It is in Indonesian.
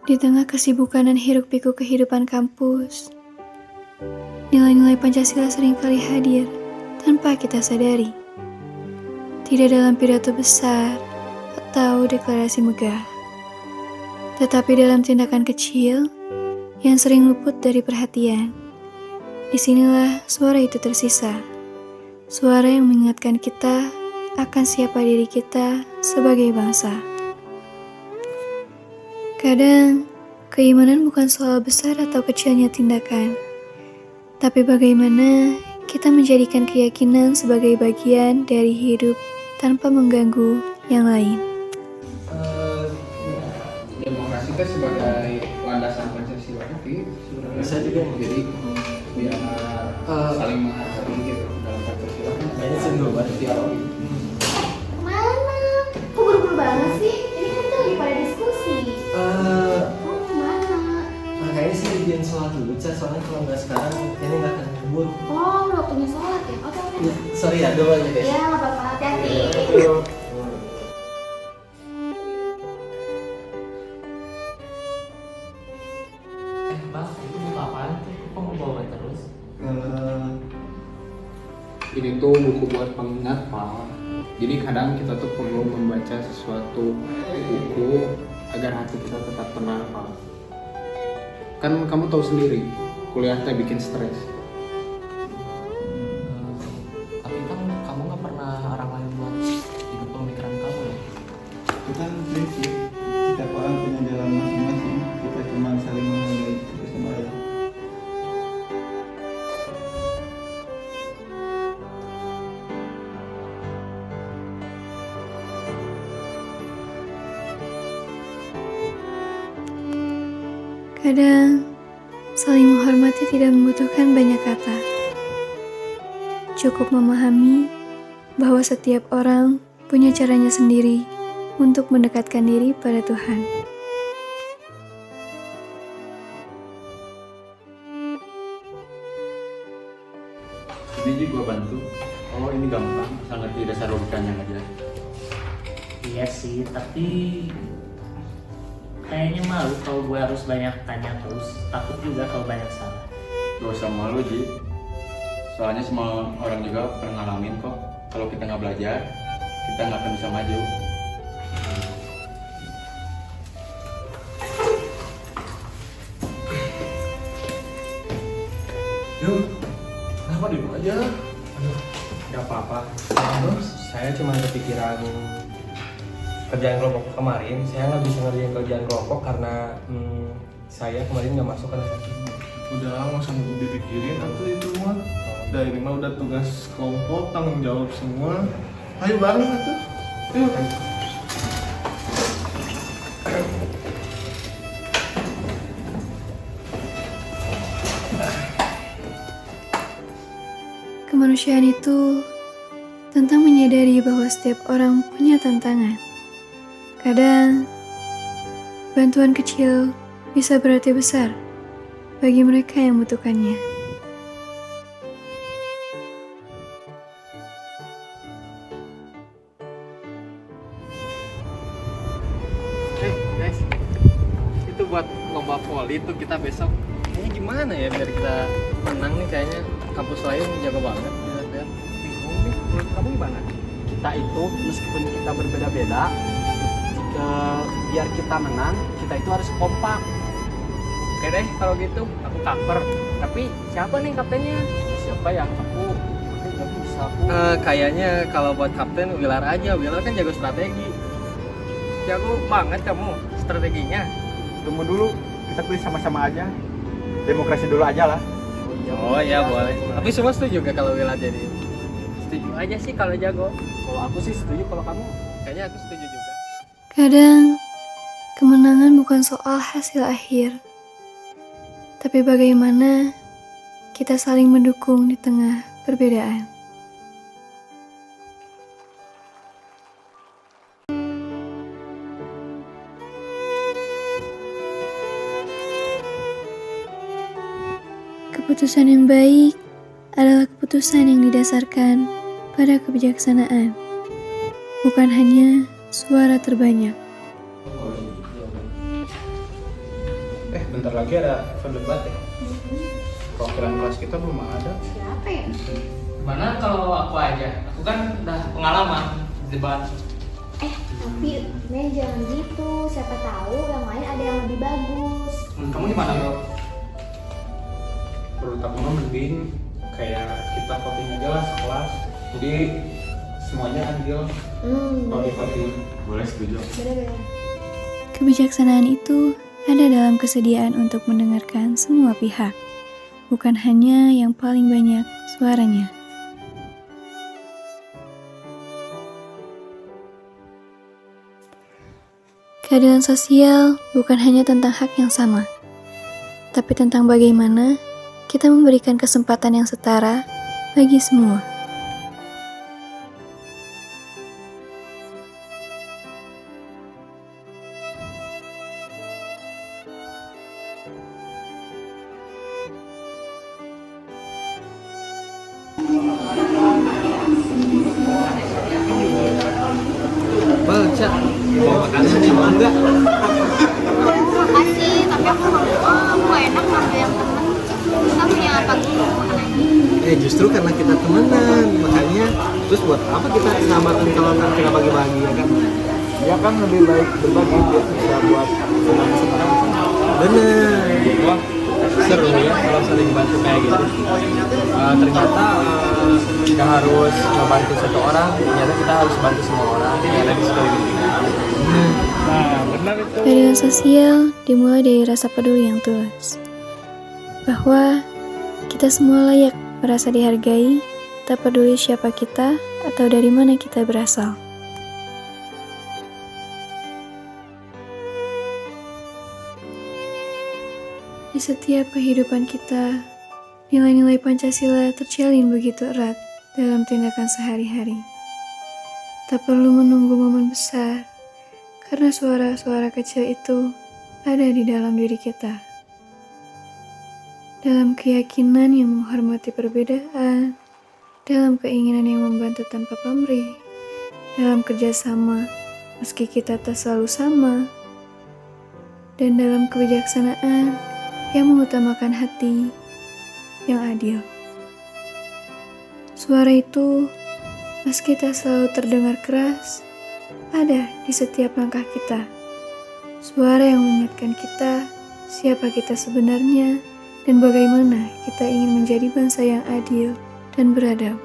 Di tengah kesibukan dan hiruk-pikuk kehidupan kampus, nilai-nilai Pancasila seringkali hadir tanpa kita sadari. Tidak dalam pidato besar atau deklarasi megah, tetapi dalam tindakan kecil yang sering luput dari perhatian. Disinilah suara itu tersisa. Suara yang mengingatkan kita akan siapa diri kita sebagai bangsa. Kadang, keimanan bukan soal besar atau kecilnya tindakan, tapi bagaimana kita menjadikan keyakinan sebagai bagian dari hidup tanpa mengganggu yang lain. Demokrasi kan sebagai landasan Pancasila itu Bisa juga jadi biar saling menghargai gitu dalam Pancasila kan kayaknya single banget dialog. Mana? Kok buru-buru banget sih? Ini kan kita lagi pada diskusi. Oh, mana? kayaknya sih izin sholat dulu, Ca. Soalnya kalau nggak sekarang kayaknya nggak akan keburu. Oh, udah waktunya sholat ya? Oke, oke. Ya, sorry ya, doa aja deh. Ya, nggak apa-apa. Hati-hati. Bang, itu buku apaan? Kok mau bawa terus? Ini tuh buku buat pengingat Pak. Jadi kadang kita tuh perlu membaca sesuatu buku agar hati kita tetap tenang Pak. Kan kamu tahu sendiri, kuliah teh bikin stres. Tapi kan kamu nggak pernah orang lain buat ikut pemikiran kamu ya? Itu kan prinsip setiap orang punya jalan masing-masing, kita cuma saling menghargai satu sama lain. Kadang, saling menghormati tidak membutuhkan banyak kata. Cukup memahami bahwa setiap orang punya caranya sendiri untuk mendekatkan diri pada Tuhan. Ini juga bantu. Oh ini gampang, asal ngerti dasar logikanya aja. Iya sih, tapi kayaknya malu kalau gue harus banyak tanya terus. Takut juga kalau banyak salah. Gak usah malu Ji. Soalnya semua orang juga pernah ngalamin kok. Kalau kita nggak belajar, kita nggak akan bisa maju. Yuk, kenapa diem aja? Gak apa-apa. Saya cuma kepikiran kerjaan kelompok kemarin. Saya nggak bisa ngerjain kerjaan kelompok karena saya kemarin nggak masuk karena sakit. Udah nggak usah dipikirin atau itu mah. Udah ini mah udah tugas kelompok, tanggung jawab semua. Ayo bareng atuh. Yuk. Kemanusiaan itu tentang menyadari bahwa setiap orang punya tantangan. Kadang, bantuan kecil bisa berarti besar bagi mereka yang membutuhkannya. Guys, itu buat lomba voli tuh kita besok. Ini gimana ya biar kita menang nih, kayaknya kampus lain jago banget. Lihat. Bingung nih, menurut kamu gimana? Kita itu meskipun kita berbeda-beda, biar kita menang, kita itu harus kompak. Oke deh kalau gitu, aku cover. Tapi siapa nih kaptennya? Siapa yang aku nggak bisa aku. Kayaknya kalau buat kapten Wilar aja. Wilar kan jago strategi. Jago banget kamu strateginya. Tunggu dulu, kita pilih sama-sama aja. Demokrasi dulu aja lah. Oh iya boleh. Tapi semua setuju gak kalau Wilar jadi? Setuju aja sih kalau jago. Kalau aku sih setuju, kalau kamu? Kayaknya aku setuju juga. Kadang, kemenangan bukan soal hasil akhir, tapi bagaimana kita saling mendukung di tengah perbedaan. Keputusan yang baik adalah keputusan yang didasarkan pada kebijaksanaan, bukan hanya suara terbanyak. bentar lagi ada event debat ya. Perwakilan kelas kita belum ada. Siapa ya? Gimana kalau aku aja? Aku kan udah pengalaman debat. Tapi men jangan gitu. Siapa tahu yang lain ada yang lebih bagus. Kamu di mana, Bro? Menurut aku mah mending kayak kita voting aja lah sekelas. Jadi semuanya adil kalau di voting. Boleh, setuju. Bener-bener. Kebijaksanaan itu ada dalam kesediaan untuk mendengarkan semua pihak, bukan hanya yang paling banyak suaranya. Keadilan sosial bukan hanya tentang hak yang sama, tapi tentang bagaimana kita memberikan kesempatan yang setara bagi semua. Baca. Mau makanan mau enggak? Makasih, tapi aku enak ngambil yang temen. Kita punya apa dulu makanannya? Justru karena kita temenan, makanya terus buat apa kita sahabatan kalau kan kita bagi-bagi ya kan? Ya kan lebih baik berbagi biar bisa buat senang-senang. Bener. Wah, seru ya kalau saling bantu kayak gitu. Ternyata nggak harus ngebantu satu orang, ternyata kita harus bantu semua orang yang ada di sekeliling kita. Nah, benar itu. Keadilan sosial dimulai dari rasa peduli yang tulus, bahwa kita semua layak merasa dihargai, tak peduli siapa kita atau dari mana kita berasal. Di setiap kehidupan kita, nilai-nilai Pancasila terjalin begitu erat dalam tindakan sehari-hari. Tak perlu menunggu momen besar, karena suara-suara kecil itu ada di dalam diri kita. Dalam keyakinan yang menghormati perbedaan, dalam keinginan yang membantu tanpa pamrih, dalam kerjasama meski kita tak selalu sama, dan dalam kebijaksanaan yang mengutamakan hati yang adil. Suara itu, meski tak selalu terdengar keras, ada di setiap langkah kita. Suara yang mengingatkan kita siapa kita sebenarnya dan bagaimana kita ingin menjadi bangsa yang adil dan beradab.